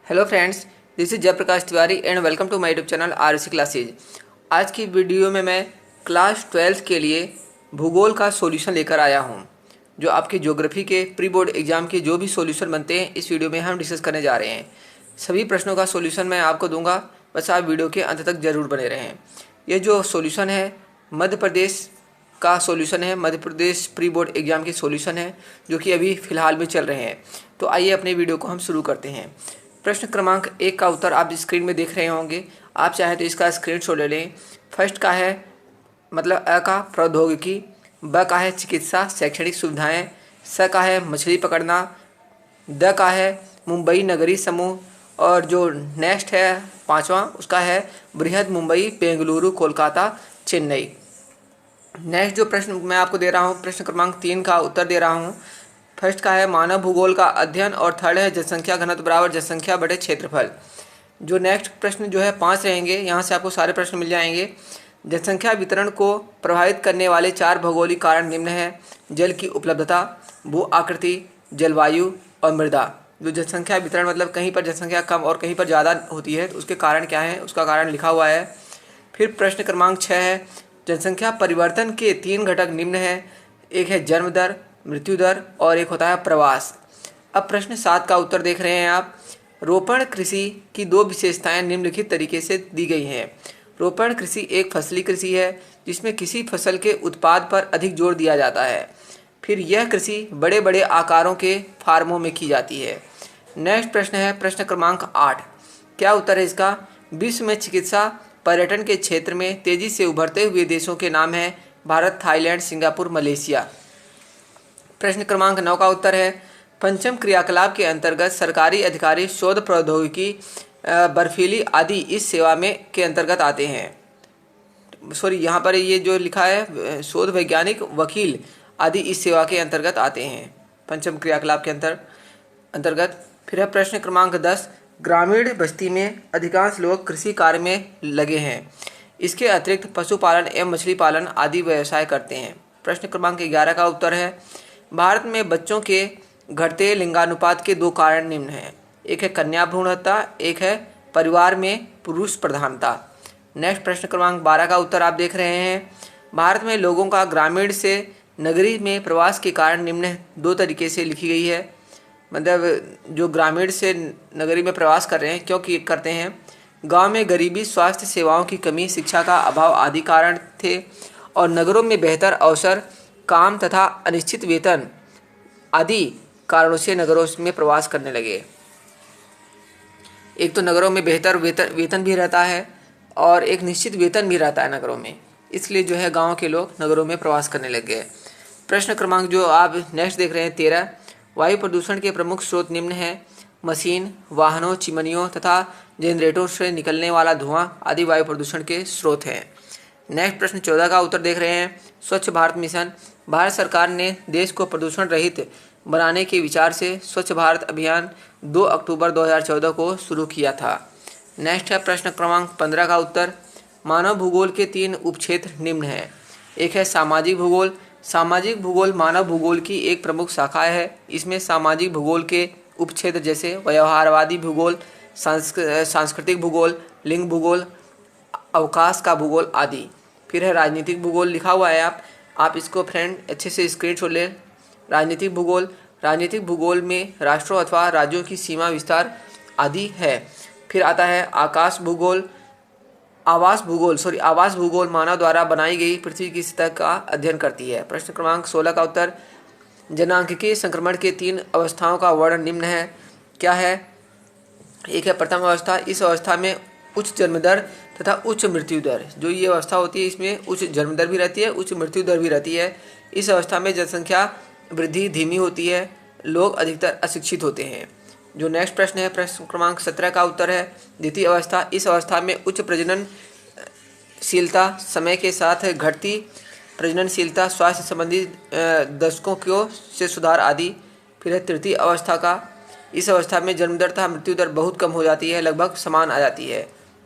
Hello friends, this is Jayprakash Tiwari and welcome to my YouTube channel RC classes. आज की video में मैं class 12 के लिए भूगोल का सॉल्यूशन लेकर आया हूं। जो आपके ज्योग्राफी के प्री बोर्ड एग्जाम के जो भी सॉल्यूशन बनते हैं इस वीडियो में हम डिस्कस करने जा रहे हैं। सभी प्रश्नों का सॉल्यूशन मैं आपको दूंगा, बस आप वीडियो के अंत तक जरूर बने रहें। ये जो सॉल्यूशन है मध्य प्रदेश का सॉल्यूशन है, Madhya Pradesh pre board exam के सॉल्यूशन है जो कि अभी फ़िलहाल में चल रहे हैं। तो आइए अपने वीडियो को हम शुरू करते हैं। प्रश्न क्रमांक 1 का उत्तर आप स्क्रीन में देख रहे होंगे। आप चाहें तो इसका स्क्रीनशॉट ले लें। फर्स्ट का है मतलब अ का प्रौद्योगिकी, ब का है चिकित्सा शैक्षणिक सुविधाएं, स का है मछली पकड़ना, द का है मुंबई नगरी समूह, और जो नेक्स्ट है पांचवा उसका है बृहद मुंबई बेंगलुरु कोलकाता चेन्नई। नेक्स्ट जो प्रश्न मैं आपको दे रहा हूँ, प्रश्न क्रमांक 3 का उत्तर दे रहा हूँ। फर्स्ट का है मानव भूगोल का अध्ययन, और थर्ड है जनसंख्या घनत्व बराबर जनसंख्या बटे क्षेत्रफल। जो नेक्स्ट प्रश्न जो है 5 रहेंगे, यहाँ से आपको सारे प्रश्न मिल जाएंगे। जनसंख्या वितरण को प्रभावित करने वाले 4 भौगोलिक कारण निम्न हैं: जल की उपलब्धता, भू आकृति, जलवायु और मृदा। जो जनसंख्या वितरण मतलब कहीं पर जनसंख्या कम और कहीं पर ज़्यादा होती है तो उसके कारण क्या है, उसका कारण लिखा हुआ है। फिर प्रश्न क्रमांक 6 है जनसंख्या परिवर्तन के 3 घटक निम्न हैं: एक है जन्म दर, मृत्यु दर और एक होता है प्रवास। अब प्रश्न 7 का उत्तर देख रहे हैं आप। रोपण कृषि की 2 विशेषताएं निम्नलिखित तरीके से दी गई हैं। रोपण कृषि एक फसली कृषि है जिसमें किसी फसल के उत्पाद पर अधिक जोर दिया जाता है। फिर यह कृषि बड़े बड़े आकारों के फार्मों में की जाती है। नेक्स्ट प्रश्न है प्रश्न क्रमांक 8। क्या उत्तर है इसका? विश्व में चिकित्सा पर्यटन के क्षेत्र में तेजी से उभरते हुए देशों के नाम हैं भारत, थाईलैंड, सिंगापुर, मलेशिया। प्रश्न क्रमांक 9 का उत्तर है पंचम क्रियाकलाप के अंतर्गत सरकारी अधिकारी शोध प्रौद्योगिकी बर्फीली आदि इस सेवा में के अंतर्गत आते हैं। सॉरी, यहाँ पर ये जो लिखा है शोध वैज्ञानिक वकील आदि इस सेवा के अंतर्गत आते हैं, पंचम क्रियाकलाप के अंतर्गत। फिर है प्रश्न क्रमांक 10। ग्रामीण बस्ती में अधिकांश लोग कृषि कार्य में लगे हैं। इसके अतिरिक्त पशुपालन एवं मछली पालन आदि व्यवसाय करते हैं। प्रश्न क्रमांक 11 का उत्तर है भारत में बच्चों के घटते लिंगानुपात के 2 कारण निम्न हैं: एक है कन्या भ्रूण हत्या, एक है परिवार में पुरुष प्रधानता। नेक्स्ट प्रश्न क्रमांक 12 का उत्तर आप देख रहे हैं। भारत में लोगों का ग्रामीण से नगरी में प्रवास के कारण निम्न 2 तरीके से लिखी गई है। मतलब जो ग्रामीण से नगरी में प्रवास कर रहे हैं क्योंकि करते हैं, गांव में गरीबी, स्वास्थ्य सेवाओं की कमी, शिक्षा का अभाव आदि कारण थे, और नगरों में बेहतर अवसर, काम तथा अनिश्चित वेतन आदि कारणों से नगरों में प्रवास करने लगे। एक तो नगरों में बेहतर वेतन भी रहता है और एक निश्चित वेतन भी रहता है नगरों में, इसलिए जो है गांव के लोग नगरों में प्रवास करने लग गए। प्रश्न क्रमांक जो आप नेक्स्ट देख रहे हैं 13। वायु प्रदूषण के प्रमुख स्रोत निम्न हैं: मशीन, वाहनों, चिमनियों तथा जनरेटरों से निकलने वाला धुआं आदि वायु प्रदूषण के स्रोत हैं। नेक्स्ट प्रश्न 14 का उत्तर देख रहे हैं। स्वच्छ भारत मिशन। भारत सरकार ने देश को प्रदूषण रहित बनाने के विचार से स्वच्छ भारत अभियान 2 अक्टूबर 2014 को शुरू किया था। नेक्स्ट है प्रश्न क्रमांक 15 का उत्तर। मानव भूगोल के 3 उपक्षेत्र निम्न हैं। एक है सामाजिक भूगोल। सामाजिक भूगोल मानव भूगोल की एक प्रमुख शाखा है। इसमें सामाजिक भूगोल के उपक्षेत्र जैसे व्यवहारवादी भूगोल, सांस्कृतिक भूगोल, लिंग भूगोल, अवकाश का भूगोल आदि। फिर है राजनीतिक भूगोल, लिखा हुआ है आप इसको फ्रेंड अच्छे से स्क्रीनशॉट ले। राजनीतिक भूगोल, राजनीतिक भूगोल में राष्ट्रों अथवा राज्यों की सीमा विस्तार आदि है। फिर आता है आवास भूगोल मानव द्वारा बनाई गई पृथ्वी की सतह का अध्ययन करती है। प्रश्न क्रमांक 16 का उत्तर। जनांकीय संक्रमण के 3 अवस्थाओं का वर्णन निम्न है। क्या है? एक है प्रथम अवस्था। इस अवस्था में उच्च जन्म दर तथा उच्च मृत्यु दर, जो ये अवस्था होती है इसमें उच्च जन्म दर भी रहती है, उच्च मृत्यु दर भी रहती है। इस अवस्था में जनसंख्या वृद्धि धीमी होती है, लोग अधिकतर अशिक्षित होते हैं। जो नेक्स्ट प्रश्न है प्रश्न क्रमांक 17 का उत्तर है द्वितीय अवस्था। इस अवस्था में उच्च प्रजननशीलता, समय के साथ घटती प्रजननशीलता, स्वास्थ्य संबंधी दशकों को से सुधार आदि। फिर है तृतीय अवस्था का। इस अवस्था में जन्म दर तथा मृत्यु दर बहुत कम हो जाती है, लगभग समान आ जाती है।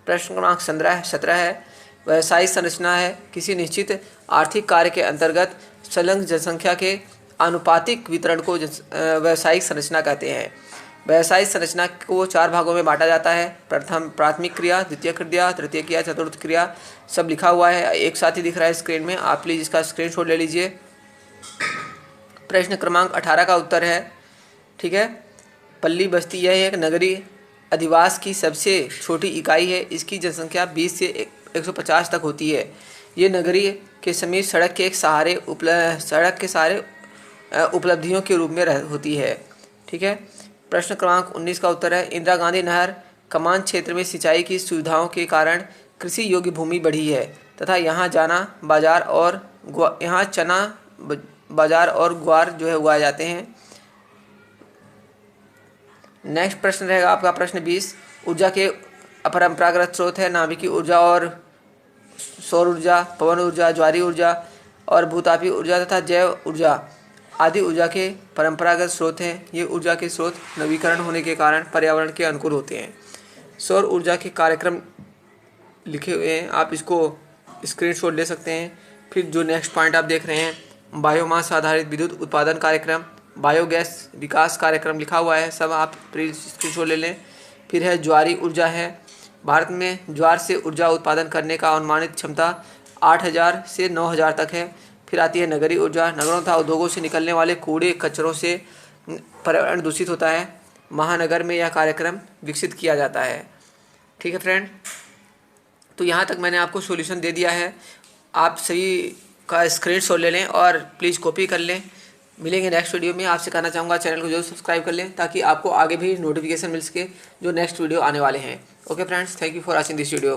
प्रश्न क्रमांक 17 है व्यवसायिक संरचना है। किसी निश्चित आर्थिक कार्य के अंतर्गत संलग्न जनसंख्या के आनुपातिक वितरण को व्यवसायिक संरचना कहते हैं। व्यावसायिक संरचना को 4 भागों में बांटा जाता है। प्रथम प्राथमिक क्रिया, द्वितीय क्रिया, तृतीय क्रिया, चतुर्थ क्रिया, सब लिखा हुआ है, एक साथ ही दिख रहा है स्क्रीन में। आप प्लीज़ इसका स्क्रीनशॉट ले लीजिए। प्रश्न क्रमांक 18 का उत्तर है, ठीक है। पल्ली बस्ती यह एक नगरीय अधिवास की सबसे छोटी इकाई है। इसकी जनसंख्या 20 से 150 तक होती है। ये नगरीय के समीप सड़क के सहारे उपलब्धियों के रूप में होती है, ठीक है। प्रश्न क्रमांक 19 का उत्तर है, इंदिरा गांधी नहर कमान क्षेत्र में सिंचाई की सुविधाओं के कारण कृषि योग्य भूमि बढ़ी है तथा यहाँ चना बाजार और ग्वार जो है उगाए जाते हैं। नेक्स्ट प्रश्न रहेगा आपका प्रश्न 20। ऊर्जा के अपरंपरागत स्रोत है नाभिकीय ऊर्जा और सौर ऊर्जा, पवन ऊर्जा, ज्वारीय ऊर्जा और भूतापीय ऊर्जा तथा जैव ऊर्जा आदि ऊर्जा के परंपरागत स्रोत हैं। ये ऊर्जा के स्रोत नवीकरण होने के कारण पर्यावरण के अनुकूल होते हैं। सौर ऊर्जा के कार्यक्रम लिखे हुए हैं, आप इसको स्क्रीनशॉट ले सकते हैं। फिर जो नेक्स्ट पॉइंट आप देख रहे हैं, बायोमास आधारित विद्युत उत्पादन कार्यक्रम, बायोगैस विकास कार्यक्रम लिखा हुआ है, सब आप प्लीज स्क्रीनशॉट ले लें। फिर है ज्वारीय ऊर्जा है, भारत में ज्वार से ऊर्जा उत्पादन करने का अनुमानित क्षमता 8000 से 9000 तक है। फिर आती है नगरीय ऊर्जा, नगरों तथा उद्योगों से निकलने वाले कूड़े कचरों से पर्यावरण दूषित होता है। महानगर में यह कार्यक्रम विकसित किया जाता है, ठीक है फ्रेंड। तो यहाँ तक मैंने आपको सॉल्यूशन दे दिया है, आप सभी का स्क्रीनशॉट ले लें और प्लीज़ कॉपी कर लें। मिलेंगे नेक्स्ट वीडियो में। आपसे कहना चाहूँगा चैनल को जरूर सब्सक्राइब कर लें ताकि आपको आगे भी नोटिफिकेशन मिल सके जो नेक्स्ट वीडियो आने वाले हैं। Okay friends, thank you for watching this video.